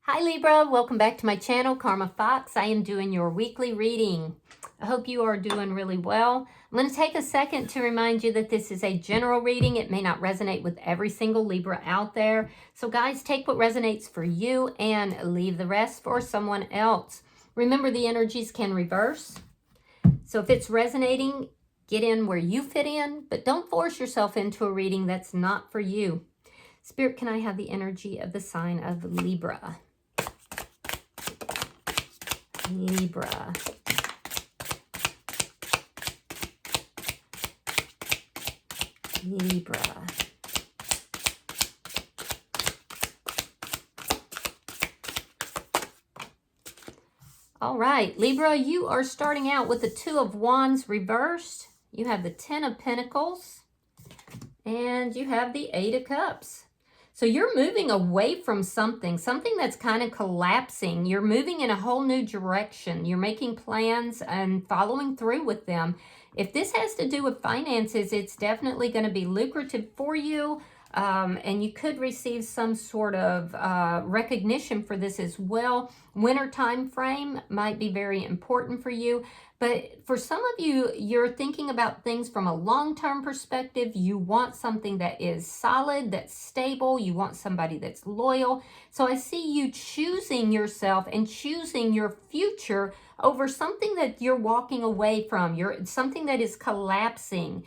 Hi Libra, welcome back to my channel, Karma Fox. I am doing your weekly reading. I hope you are doing really well. I'm going to take a second to remind you that this is a general reading. It may not resonate with every single Libra out there. So guys, take what resonates for you and leave the rest for someone else. Remember, the energies can reverse. So if it's resonating, get in where you fit in, but don't force yourself into a reading that's not for you. Spirit, can I have the energy of the sign of Libra? Libra. Libra. All right, Libra, you are starting out with the Two of Wands reversed. You have the Ten of Pentacles, and you have the Eight of Cups. So you're moving away from something that's kind of collapsing. You're moving in a whole new direction. You're making plans and following through with them. If this has to do with finances, it's definitely going to be lucrative for you. And you could receive some sort of recognition for this as well. Winter time frame might be very important for you. But for some of you, you're thinking about things from a long-term perspective. You want something that is solid, that's stable. You want somebody that's loyal. So I see you choosing yourself and choosing your future over something that you're walking away from. Something that is collapsing.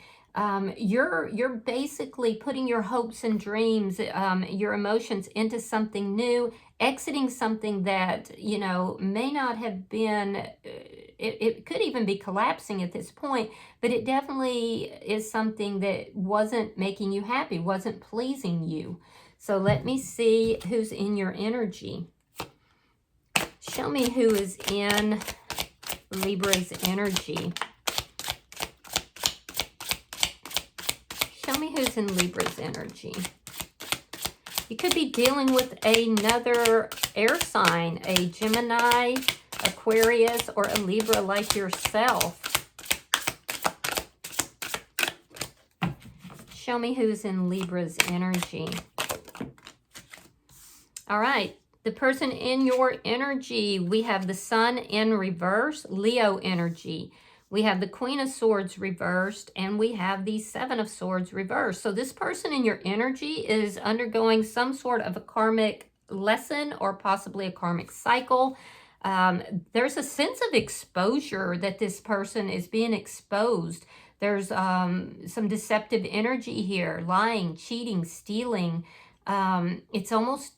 You're basically putting your hopes and dreams, your emotions into something new, exiting something that, you know, may not have been, it could even be collapsing at this point, but it definitely is something that wasn't making you happy, wasn't pleasing you. So let me see who's in your energy. Show me who is in Libra's energy. Show me who's in Libra's energy. You could be dealing with another air sign, a Gemini, Aquarius, or a Libra like yourself. Show me who's in Libra's energy. All right, the person in your energy, we have the Sun in reverse, Leo energy. We have the Queen of Swords reversed, and we have the Seven of Swords reversed. So this person in your energy is undergoing some sort of a karmic lesson or possibly a karmic cycle. There's a sense of exposure that this person is being exposed. There's some deceptive energy here, lying, cheating, stealing. It's almost...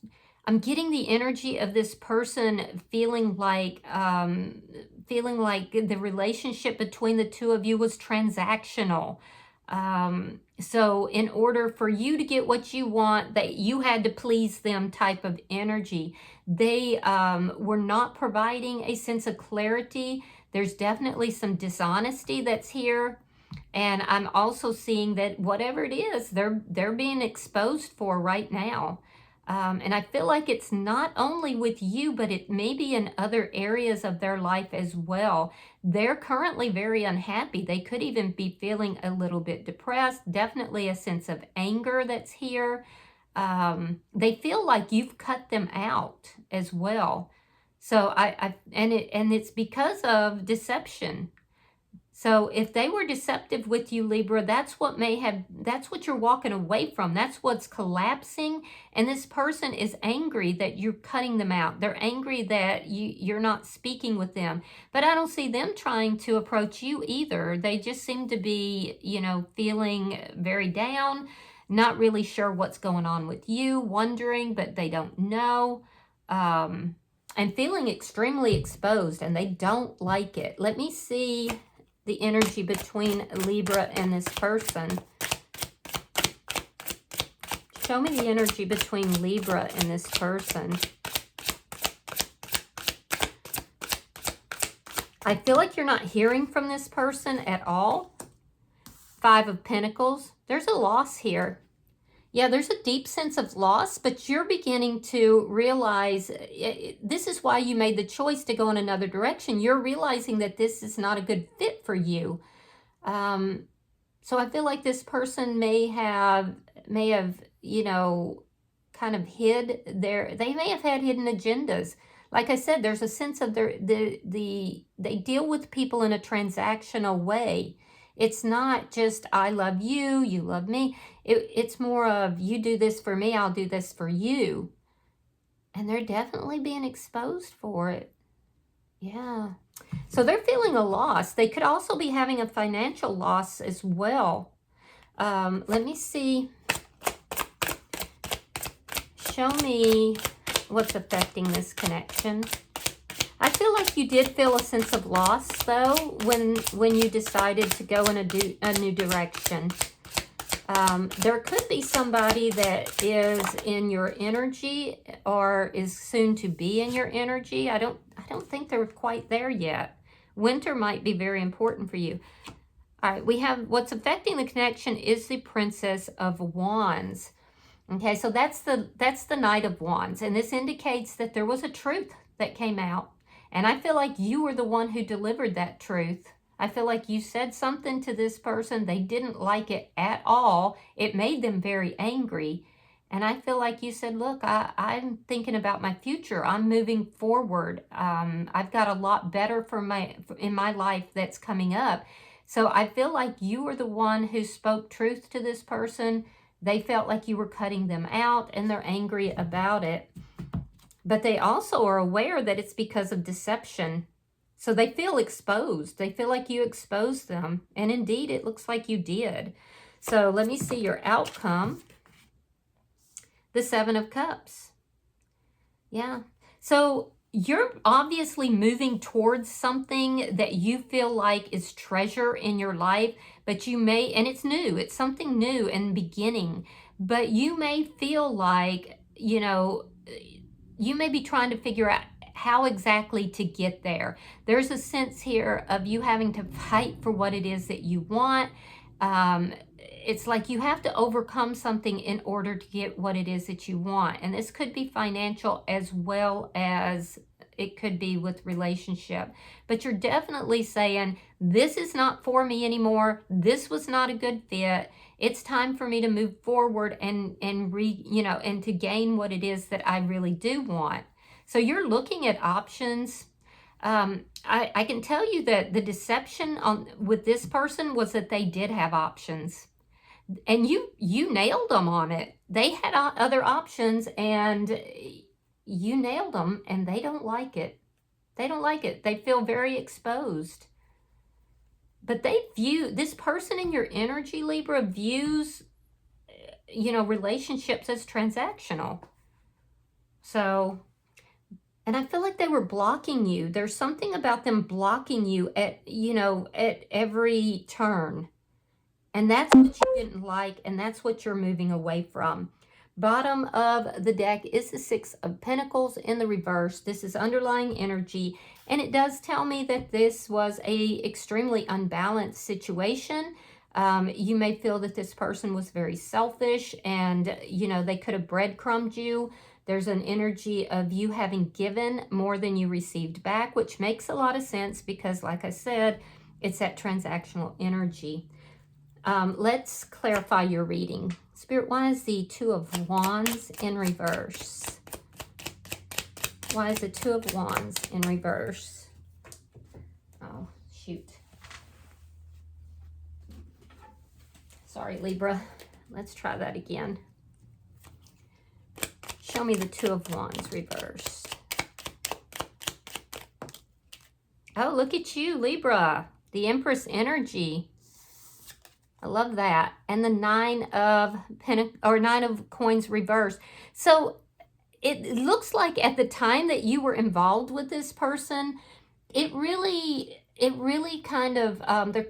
I'm getting the energy of this person feeling like the relationship between the two of you was transactional. So in order for you to get what you want, that you had to please them type of energy. They were not providing a sense of clarity. There's definitely some dishonesty that's here. And I'm also seeing that whatever it is, they're being exposed for right now. And I feel like it's not only with you, but it may be in other areas of their life as well. They're currently very unhappy. They could even be feeling a little bit depressed. Definitely a sense of anger that's here. They feel like you've cut them out as well. So it's because of deception. So if they were deceptive with you, Libra, that's what you're walking away from. That's what's collapsing. And this person is angry that you're cutting them out. They're angry that you're not speaking with them. But I don't see them trying to approach you either. They just seem to be, you know, feeling very down, not really sure what's going on with you, wondering, but they don't know. And feeling extremely exposed, and they don't like it. Let me see the energy between Libra and this person. Show me the energy between Libra and this person. I feel like you're not hearing from this person at all. Five of Pentacles. There's a loss here. Yeah, there's a deep sense of loss, but you're beginning to realize this is why you made the choice to go in another direction. You're realizing that this is not a good fit for you. So I feel like this person may have, you know, kind of hid they may have had hidden agendas. Like I said, there's a sense of they deal with people in a transactional way. It's not just I love you, you love me. It's more of you do this for me, I'll do this for you. And they're definitely being exposed for it. Yeah. So they're feeling a loss. They could also be having a financial loss as well. Let me see. Show me what's affecting this connection. I feel like you did feel a sense of loss, though, when you decided to go in a new direction. There could be somebody that is in your energy or is soon to be in your energy. I don't think they're quite there yet. Winter might be very important for you. All right, we have what's affecting the connection is the Princess of Wands. Okay, so that's the Knight of Wands, and this indicates that there was a truth that came out, and I feel like you were the one who delivered that truth. I feel like you said something to this person. They didn't like it at all. It made them very angry. And I feel like you said, look, I'm thinking about my future. I'm moving forward. I've got a lot better in my life that's coming up. So I feel like you were the one who spoke truth to this person. They felt like you were cutting them out and they're angry about it. But they also are aware that it's because of deception. So they feel exposed. They feel like you exposed them. And indeed, it looks like you did. So let me see your outcome. The Seven of Cups. Yeah. So you're obviously moving towards something that you feel like is treasure in your life. But you may, and it's new. It's something new and beginning. But you may feel like, you know, you may be trying to figure out how exactly to get there. There's a sense here of you having to fight for what it is that you want. It's like you have to overcome something in order to get what it is that you want. And this could be financial as well as it could be with relationship. But you're definitely saying, this is not for me anymore. This was not a good fit. It's time for me to move forward and to gain what it is that I really do want. So you're looking at options. I can tell you that the deception with this person was that they did have options. And you nailed them on it. They had other options and you nailed them, and they don't like it. They don't like it. They feel very exposed. But they view, this person in your energy, Libra, views, relationships as transactional. So, and I feel like they were blocking you. There's something about them blocking you at every turn. And that's what you didn't like, and that's what you're moving away from. Bottom of the deck is the Six of Pentacles in the reverse. This is underlying energy, and it does tell me that this was a extremely unbalanced situation. You may feel that this person was very selfish, and they could have breadcrumbed you. There's an energy of you having given more than you received back, which makes a lot of sense because, like I said, it's that transactional energy. Let's clarify your reading. Spirit, why is the Two of Wands in reverse? Why is the Two of Wands in reverse? Oh, shoot. Sorry, Libra. Let's try that again. Show me the Two of Wands reversed. Oh, look at you, Libra. The Empress energy. I love that. And the Nine of Coins reversed. So it looks like at the time that you were involved with this person, it really kind of,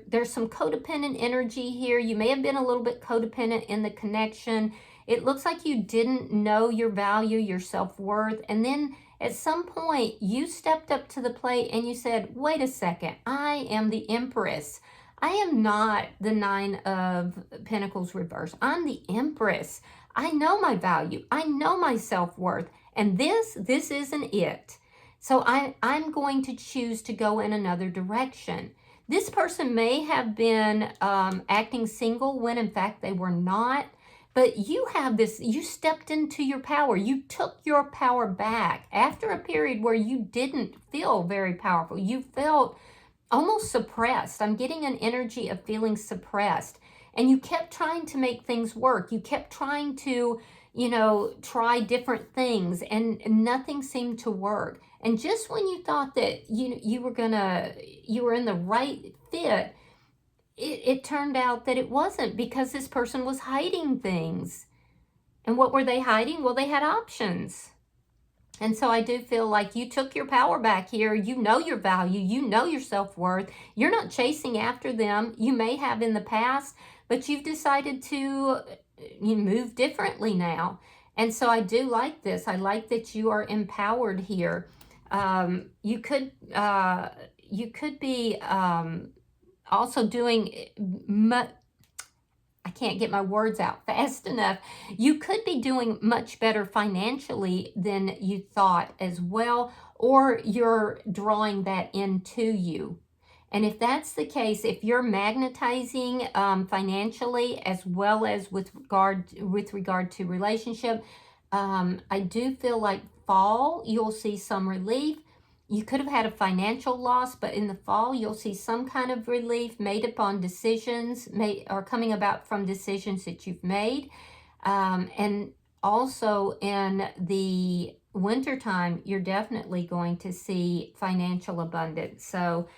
there's some codependent energy here. You may have been a little bit codependent in the connection. It looks like you didn't know your value, your self-worth. And then at some point you stepped up to the plate and you said, wait a second, I am the Empress. I am not the Nine of Pentacles reverse. I'm the Empress. I know my value. I know my self-worth. And this isn't it. So I'm going to choose to go in another direction. This person may have been acting single when in fact they were not. But you have this, you stepped into your power. You took your power back after a period where you didn't feel very powerful. You felt almost suppressed. I'm getting an energy of feeling suppressed. And you kept trying to make things work. You kept trying to, try different things, and nothing seemed to work. And just when you thought that you were in the right fit, it turned out that it wasn't, because this person was hiding things. And what were they hiding? Well, they had options. And so I do feel like you took your power back here. You know your value. You know your self-worth. You're not chasing after them. You may have in the past, but you've decided to move differently now. And so I do like this. I like that you are empowered here. You could be also doing I can't get my words out fast enough. You could be doing much better financially than you thought as well, or you're drawing that into you. And if that's the case, if you're magnetizing financially as well as with regard to relationship, I do feel like fall, you'll see some relief. You could have had a financial loss, but in the fall, you'll see some kind of relief made upon decisions or coming about from decisions that you've made. And also in the wintertime, you're definitely going to see financial abundance. So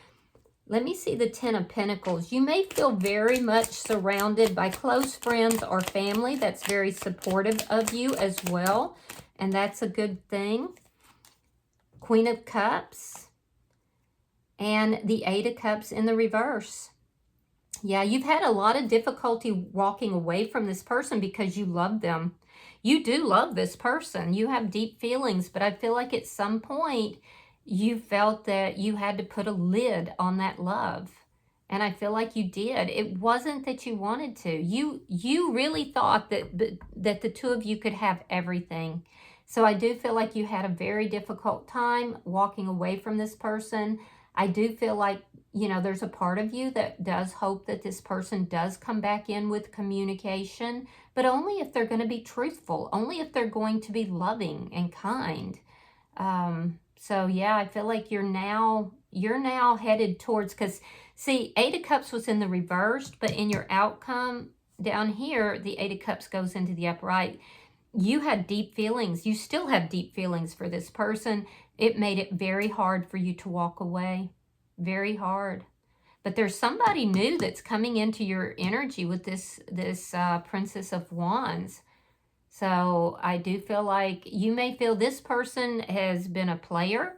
let me see the Ten of Pentacles. You may feel very much surrounded by close friends or family that's very supportive of you as well. And that's a good thing. Queen of Cups and the Eight of Cups in the reverse. Yeah, you've had a lot of difficulty walking away from this person because you love them. You do love this person. You have deep feelings, but I feel like at some point you felt that you had to put a lid on that love. And I feel like you did. It wasn't that you wanted to. You really thought that the two of you could have everything. So I do feel like you had a very difficult time walking away from this person. I do feel like, there's a part of you that does hope that this person does come back in with communication, but only if they're going to be truthful, only if they're going to be loving and kind. So yeah, I feel like you're now headed towards, because see, Eight of Cups was in the reversed, but in your outcome down here, the Eight of Cups goes into the upright. You had deep feelings. You still have deep feelings for this person. It made it very hard for you to walk away. Very hard. But there's somebody new that's coming into your energy with this Princess of Wands. So I do feel like you may feel this person has been a player.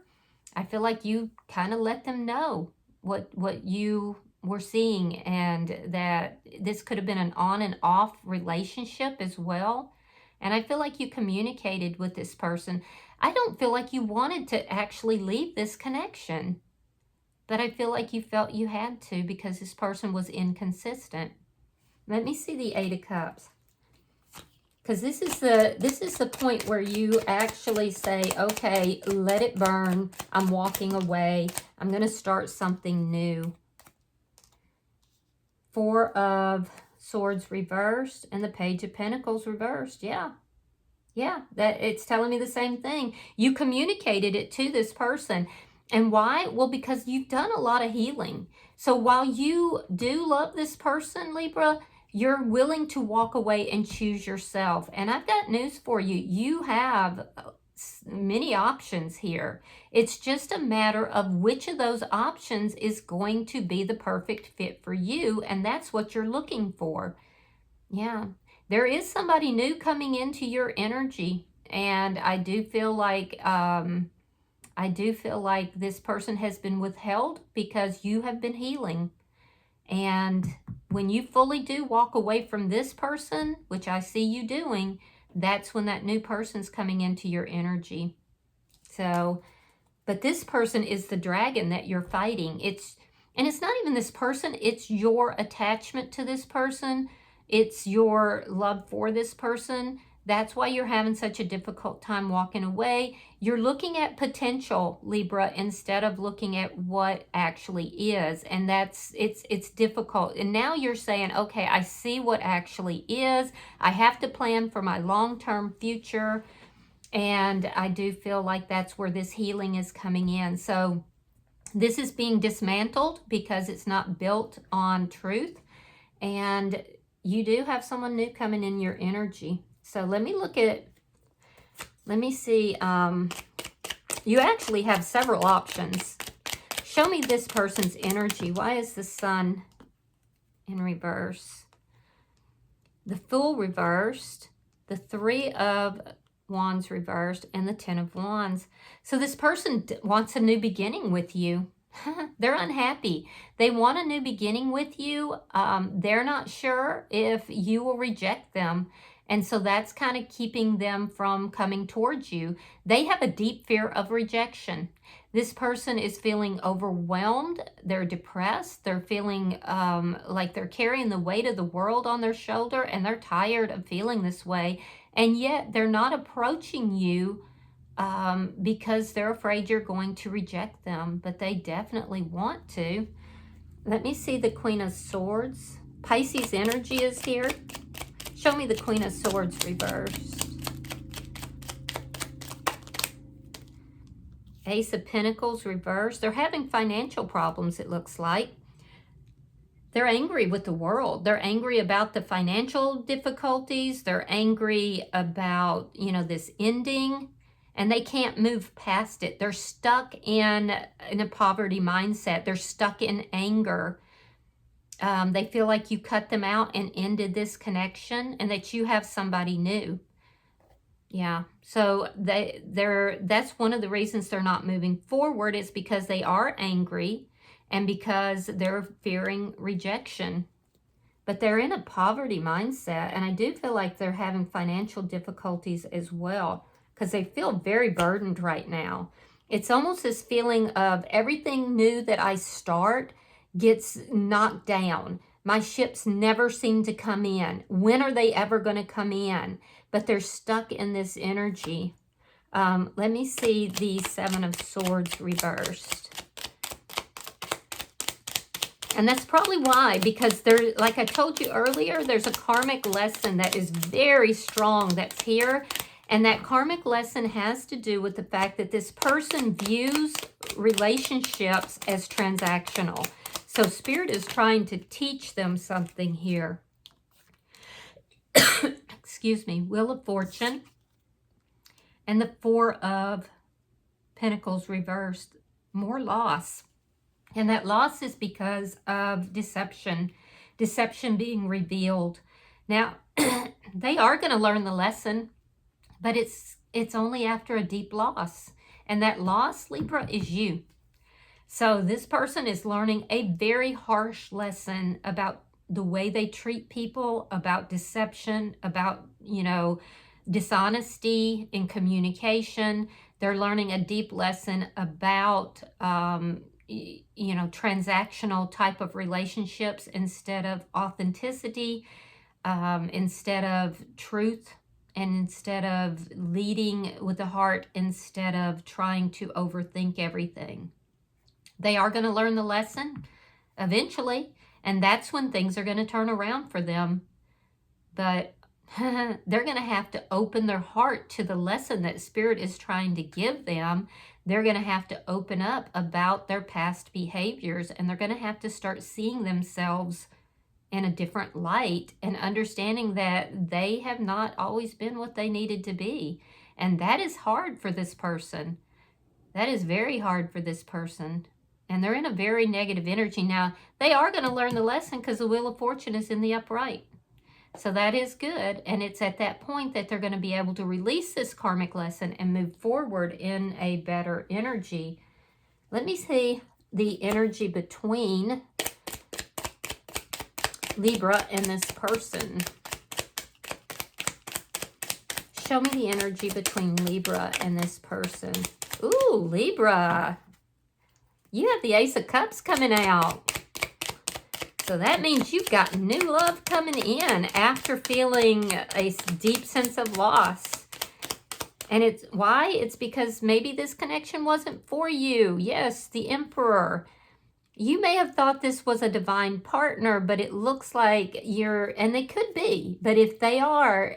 I feel like you kind of let them know what you were seeing, and that this could have been an on and off relationship as well. And I feel like you communicated with this person. I don't feel like you wanted to actually leave this connection, but I feel like you felt you had to because this person was inconsistent. Let me see the Eight of Cups. Because this is the point where you actually say, okay, let it burn. I'm walking away. I'm going to start something new. Four of Swords reversed and the Page of Pentacles reversed. Yeah, that it's telling me the same thing. You communicated it to this person. And why? Well, because you've done a lot of healing. So while you do love this person, Libra, you're willing to walk away and choose yourself. And I've got news for you. You have many options here. It's just a matter of which of those options is going to be the perfect fit for you, and that's what you're looking for. Yeah, there is somebody new coming into your energy, and I do feel like this person has been withheld because you have been healing. And when you fully do walk away from this person, which I see you doing, that's when that new person's coming into your energy. So, but this person is the dragon that you're fighting. And it's not even this person, it's your attachment to this person. It's your love for this person That's why you're having such a difficult time walking away. You're looking at potential, Libra, instead of looking at what actually is. And it's difficult. And now you're saying, okay, I see what actually is. I have to plan for my long-term future. And I do feel like that's where this healing is coming in. So this is being dismantled because it's not built on truth. And you do have someone new coming in your energy. So let me see. You actually have several options. Show me this person's energy. Why is the Sun in reverse? The Fool reversed, the Three of Wands reversed, and the Ten of Wands. So this person wants a new beginning with you. They're unhappy. They want a new beginning with you. They're not sure if you will reject them. And so that's kind of keeping them from coming towards you. They have a deep fear of rejection. This person is feeling overwhelmed. They're depressed. They're feeling like they're carrying the weight of the world on their shoulder, and they're tired of feeling this way. And yet they're not approaching you because they're afraid you're going to reject them, but they definitely want to. Let me see the Queen of Swords. Pisces energy is here. Show me the Queen of Swords reversed. Ace of Pentacles reversed. They're having financial problems, it looks like. They're angry with the world. They're angry about the financial difficulties. They're angry about, this ending. And they can't move past it. They're stuck in a poverty mindset. They're stuck in anger. They feel like you cut them out and ended this connection, and that you have somebody new. Yeah, so that's one of the reasons they're not moving forward, is because they are angry and because they're fearing rejection. But they're in a poverty mindset, and I do feel like they're having financial difficulties as well, because they feel very burdened right now. It's almost this feeling of everything new that I start gets knocked down. My ships never seem to come in. When are they ever going to come in? But they're stuck in this energy. Let me see the Seven of Swords reversed. And that's probably why, because there, like I told you earlier, there's a karmic lesson that is very strong that's here. And that karmic lesson has to do with the fact that this person views relationships as transactional. So Spirit is trying to teach them something here. Excuse me. Wheel of Fortune. And the Four of Pentacles reversed. More loss. And that loss is because of deception. Deception being revealed. Now, they are going to learn the lesson. But it's only after a deep loss. And that loss, Libra, is you. So this person is learning a very harsh lesson about the way they treat people, about deception, about, dishonesty in communication. They're learning a deep lesson about, transactional type of relationships instead of authenticity, instead of truth, and instead of leading with the heart, instead of trying to overthink everything. They are going to learn the lesson eventually, and that's when things are going to turn around for them. But they're going to have to open their heart to the lesson that Spirit is trying to give them. They're going to have to open up about their past behaviors, and they're going to have to start seeing themselves in a different light and understanding that they have not always been what they needed to be. And that is hard for this person. That is very hard for this person. And they're in a very negative energy. Now, they are going to learn the lesson because the Wheel of Fortune is in the upright. So that is good. And it's at that point that they're going to be able to release this karmic lesson and move forward in a better energy. Let me see the energy between Libra and this person. Show me the energy between Libra and this person. Ooh, Libra. You have the Ace of Cups coming out. So that means you've got new love coming in after feeling a deep sense of loss. And it's why? It's because maybe this connection wasn't for you. Yes, the Emperor. You may have thought this was a divine partner, but it looks like and they could be, but if they are,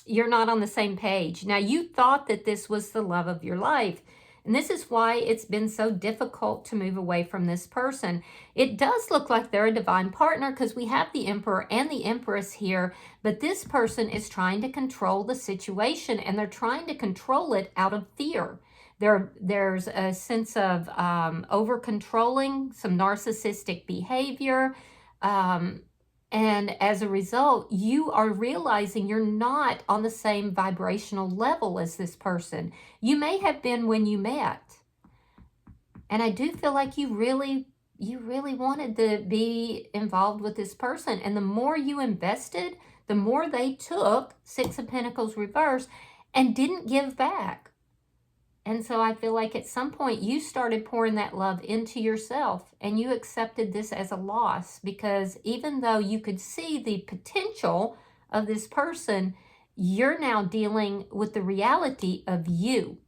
you're not on the same page. Now, you thought that this was the love of your life. And this is why it's been so difficult to move away from this person. It does look like they're a divine partner because we have the Emperor and the Empress here, but this person is trying to control the situation, and they're trying to control it out of fear. There's a sense of over-controlling, some narcissistic behavior, and as a result, you are realizing you're not on the same vibrational level as this person. You may have been when you met. And I do feel like you really wanted to be involved with this person. And the more you invested, the more they took, Six of Pentacles reversed, and didn't give back. And so I feel like at some point you started pouring that love into yourself, and you accepted this as a loss, because even though you could see the potential of this person, you're now dealing with the reality of you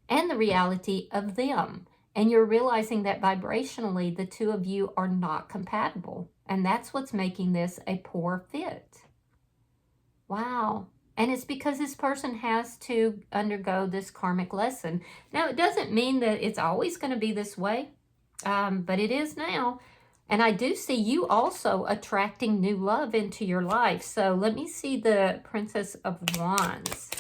and the reality of them. And you're realizing that vibrationally, the two of you are not compatible. And that's what's making this a poor fit. Wow. And it's because this person has to undergo this karmic lesson. Now, it doesn't mean that it's always going to be this way, but it is now. And I do see you also attracting new love into your life. So let me see the Princess of Wands.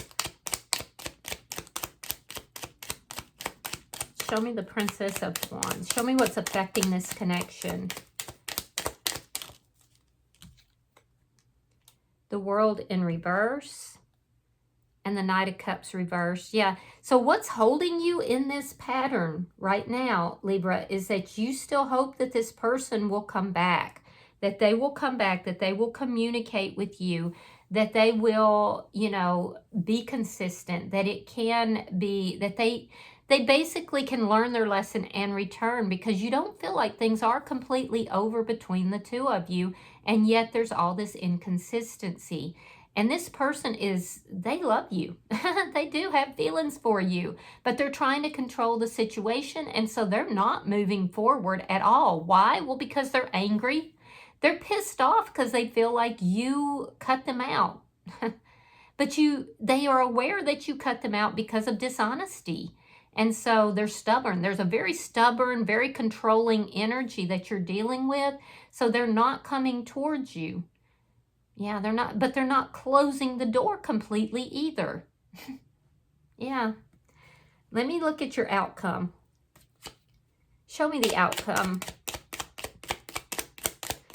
Show me the Princess of Wands. Show me what's affecting this connection. The World in reverse, and the Knight of Cups reversed. Yeah, so what's holding you in this pattern right now, Libra, is that you still hope that this person will come back, that they will come back, that they will communicate with you, that they will, be consistent, that it can be, that they basically can learn their lesson and return, because you don't feel like things are completely over between the two of you, and yet there's all this inconsistency. And this person they love you. They do have feelings for you, but they're trying to control the situation, and so they're not moving forward at all. Why? Well, because they're angry. They're pissed off because they feel like you cut them out. But they are aware that you cut them out because of dishonesty. And so they're stubborn. There's a very stubborn, very controlling energy that you're dealing with. So they're not coming towards you. Yeah, but they're not closing the door completely either. Yeah. Let me look at your outcome. Show me the outcome.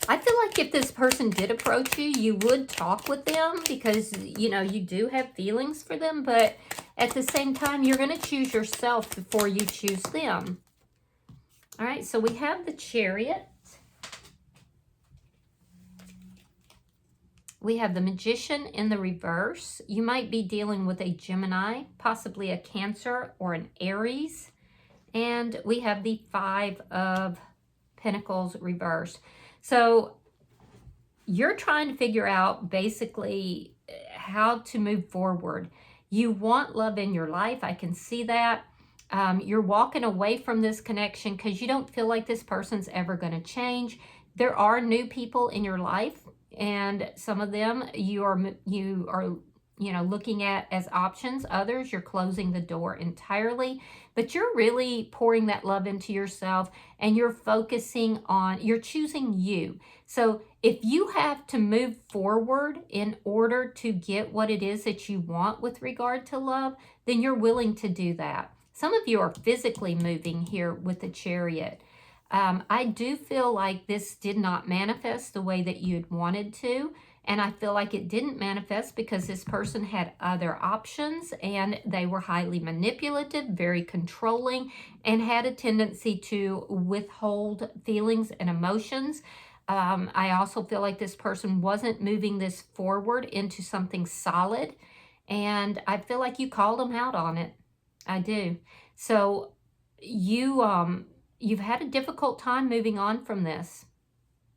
I feel like if this person did approach you, you would talk with them because, you do have feelings for them, but at the same time, you're going to choose yourself before you choose them. All right, so we have the Chariot. We have the Magician in the reverse. You might be dealing with a Gemini, possibly a Cancer or an Aries. And we have the Five of Pentacles reversed. So you're trying to figure out basically how to move forward. You want love in your life. I can see that. You're walking away from this connection because you don't feel like this person's ever going to change. There are new people in your life, and some of them you are looking at as options. Others you're closing the door entirely, but you're really pouring that love into yourself, and you're you're choosing you. So if you have to move forward in order to get what it is that you want with regard to love, then you're willing to do that. Some of you are physically moving here with the Chariot. I do feel like this did not manifest the way that you'd wanted to. And I feel like it didn't manifest because this person had other options, and they were highly manipulative, very controlling, and had a tendency to withhold feelings and emotions. I also feel like this person wasn't moving this forward into something solid, and I feel like you called them out on it. I do. So you've had a difficult time moving on from this.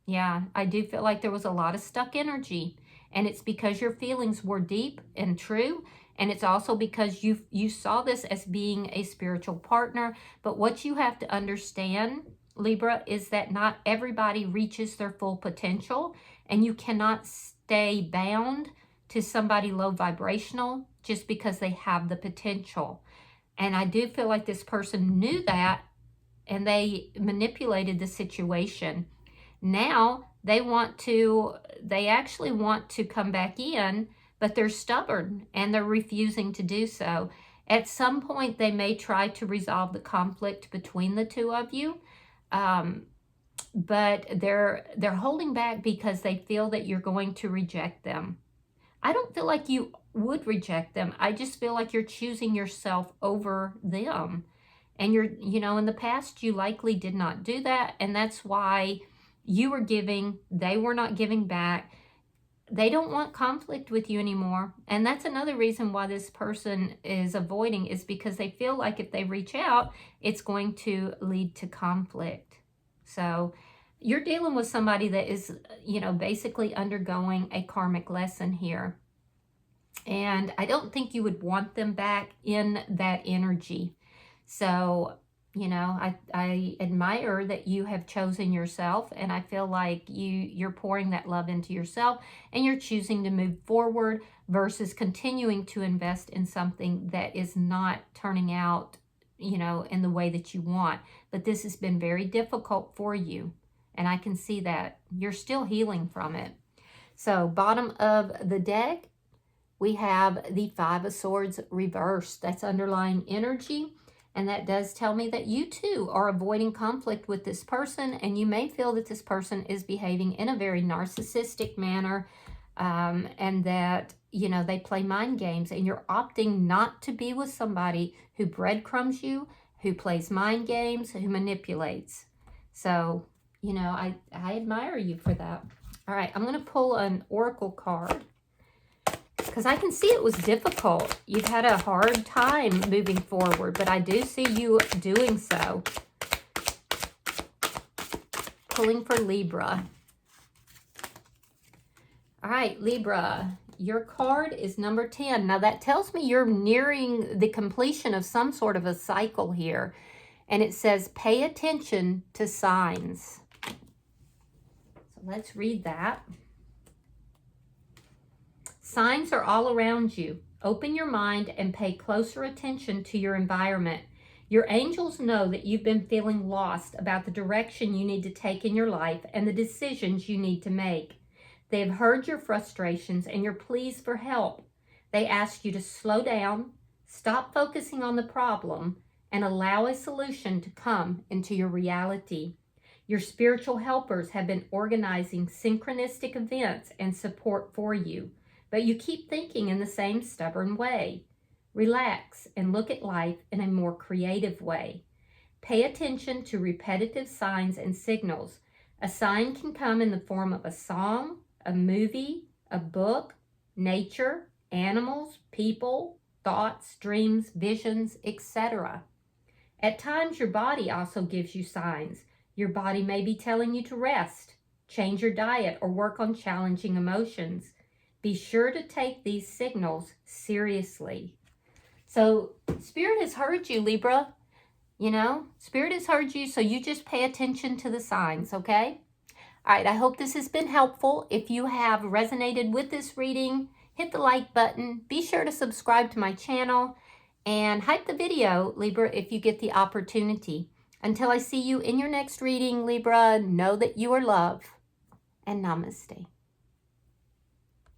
Yeah, I do feel like there was a lot of stuck energy, and it's because your feelings were deep and true, and it's also because you saw this as being a spiritual partner. But what you have to understand, Libra, is that not everybody reaches their full potential, and you cannot stay bound to somebody low vibrational just because they have the potential. And I do feel like this person knew that, and they manipulated the situation. Now they actually want to come back in, but they're stubborn and they're refusing to do so. At some point, they may try to resolve the conflict between the two of you, but they're holding back because they feel that you're going to reject them. I don't feel like you would reject them. I just feel like you're choosing yourself over them. And in the past, you likely did not do that, and that's why you were giving, they were not giving back. They don't want conflict with you anymore. And that's another reason why this person is avoiding, is because they feel like if they reach out, it's going to lead to conflict. So you're dealing with somebody that is, basically undergoing a karmic lesson here. And I don't think you would want them back in that energy. So I admire that you have chosen yourself, and I feel like you're pouring that love into yourself, and you're choosing to move forward versus continuing to invest in something that is not turning out, in the way that you want. But this has been very difficult for you, and I can see that you're still healing from it. So bottom of the deck, we have the Five of Swords reversed. That's underlying energy. And that does tell me that you too are avoiding conflict with this person, and you may feel that this person is behaving in a very narcissistic manner, and that, they play mind games, and you're opting not to be with somebody who breadcrumbs you, who plays mind games, who manipulates. So, I admire you for that. All right, I'm going to pull an oracle card, because I can see it was difficult. You've had a hard time moving forward, but I do see you doing so. Pulling for Libra. All right, Libra, your card is number 10. Now that tells me you're nearing the completion of some sort of a cycle here. And it says, pay attention to signs. So let's read that. Signs are all around you. Open your mind and pay closer attention to your environment. Your angels know that you've been feeling lost about the direction you need to take in your life and the decisions you need to make. They have heard your frustrations and your pleas for help. They ask you to slow down, stop focusing on the problem, and allow a solution to come into your reality. Your spiritual helpers have been organizing synchronistic events and support for you. But you keep thinking in the same stubborn way. Relax and look at life in a more creative way. Pay attention to repetitive signs and signals. A sign can come in the form of a song, a movie, a book, nature, animals, people, thoughts, dreams, visions, etc. At times, your body also gives you signs. Your body may be telling you to rest, change your diet, or work on challenging emotions. Be sure to take these signals seriously. So Spirit has heard you, Libra. Spirit has heard you, so you just pay attention to the signs, okay? All right, I hope this has been helpful. If you have resonated with this reading, hit the like button. Be sure to subscribe to my channel and hype the video, Libra, if you get the opportunity. Until I see you in your next reading, Libra, know that you are loved, and namaste.